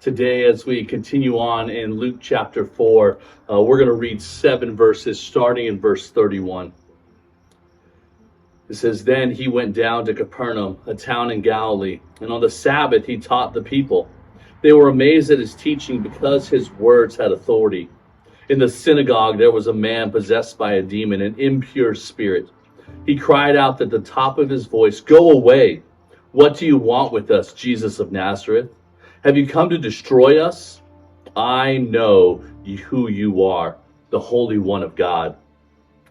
Today, as we continue on in Luke chapter 4, we're going to read 7 verses, starting in verse 31. It says, "Then he went down to Capernaum, a town in Galilee, and on the Sabbath he taught the people. They were amazed at his teaching because his words had authority. In the synagogue there was a man possessed by a demon, an impure spirit. He cried out at the top of his voice, 'Go away! What do you want with us, Jesus of Nazareth? Have you come to destroy us? I know who you are, the Holy One of God.'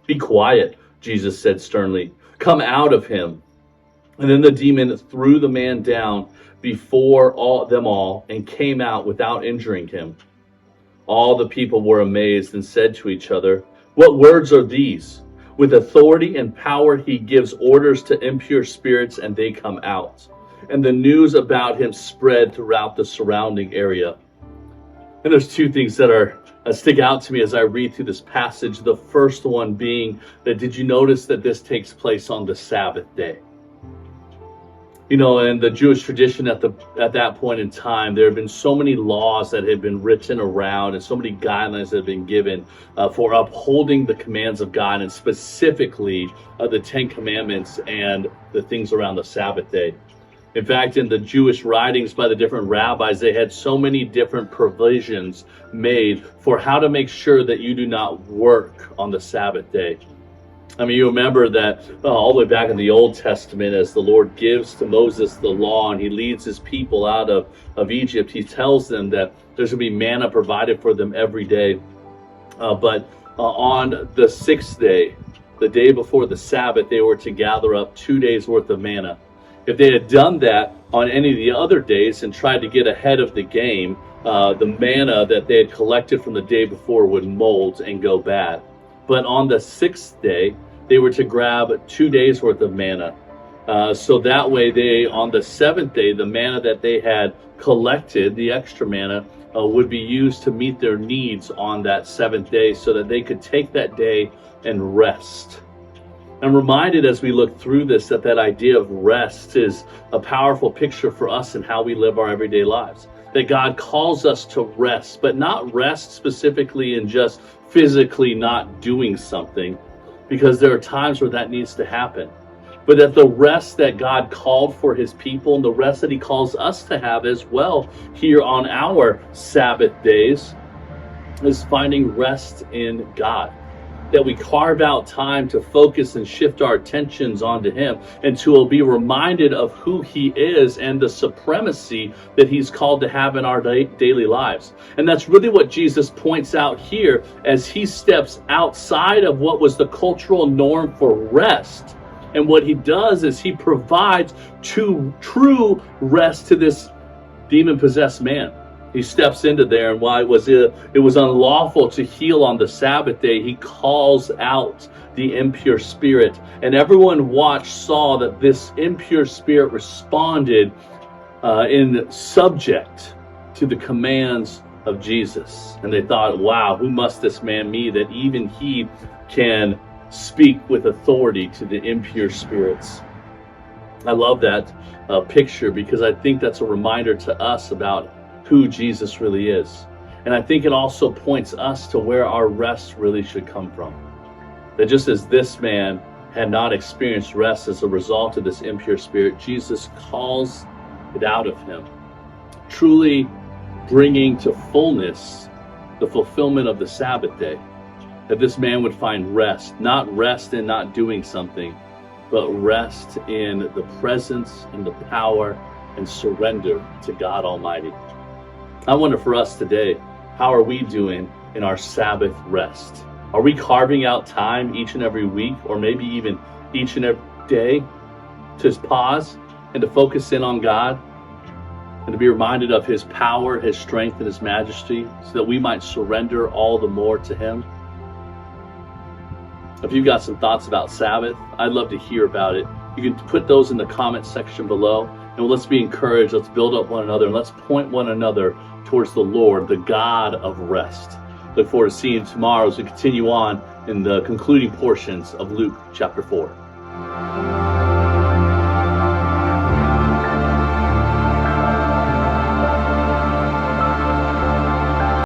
'Be quiet,' Jesus said sternly. 'Come out of him.' And then the demon threw the man down before them all and came out without injuring him. All the people were amazed and said to each other, 'What words are these? With authority and power he gives orders to impure spirits and they come out.' And the news about him spread throughout the surrounding area." And there's two things that stick out to me as I read through this passage. The first one being that, did you notice that this takes place on the Sabbath day? You know, in the Jewish tradition at that point in time, there have been so many laws that had been written around and so many guidelines that have been given for upholding the commands of God, and specifically the Ten Commandments and the things around the Sabbath day. In fact, in the Jewish writings by the different rabbis, they had so many different provisions made for how to make sure that you do not work on the Sabbath day. I mean, you remember that all the way back in the Old Testament, as the Lord gives to Moses the law and he leads his people out of Egypt, he tells them that there's going to be manna provided for them every day. But on the sixth day, the day before the Sabbath, they were to gather up 2 days worth of manna. If they had done that on any of the other days and tried to get ahead of the game, the manna that they had collected from the day before would mold and go bad. But on the sixth day, they were to grab 2 days worth of manna. So that way on the seventh day, the manna that they had collected, the extra manna, would be used to meet their needs on that seventh day so that they could take that day and rest. I'm reminded as we look through this that idea of rest is a powerful picture for us in how we live our everyday lives. That God calls us to rest, but not rest specifically in just physically not doing something, because there are times where that needs to happen. But that the rest that God called for his people and the rest that he calls us to have as well here on our Sabbath days is finding rest in God. That we carve out time to focus and shift our attentions onto him and to be reminded of who he is and the supremacy that he's called to have in our daily lives. And that's really what Jesus points out here as he steps outside of what was the cultural norm for rest. And what he does is he provides true rest to this demon-possessed man. He steps into there, and while it was unlawful to heal on the Sabbath day, he calls out the impure spirit. And everyone saw that this impure spirit responded in subject to the commands of Jesus. And they thought, wow, who must this man be that even he can speak with authority to the impure spirits? I love that picture, because I think that's a reminder to us about who Jesus really is. And I think it also points us to where our rest really should come from. That just as this man had not experienced rest as a result of this impure spirit, Jesus calls it out of him, truly bringing to fullness the fulfillment of the Sabbath day. That this man would find rest, not rest in not doing something, but rest in the presence and the power and surrender to God Almighty. I wonder for us today, how are we doing in our Sabbath rest? Are we carving out time each and every week, or maybe even each and every day, to pause and to focus in on God and to be reminded of his power, his strength, and his majesty, so that we might surrender all the more to him? If you've got some thoughts about Sabbath, I'd love to hear about it. You can put those in the comment section below. And let's be encouraged. Let's build up one another. And let's point one another towards the Lord, the God of rest. Look forward to seeing you tomorrow as we continue on in the concluding portions of Luke chapter 4.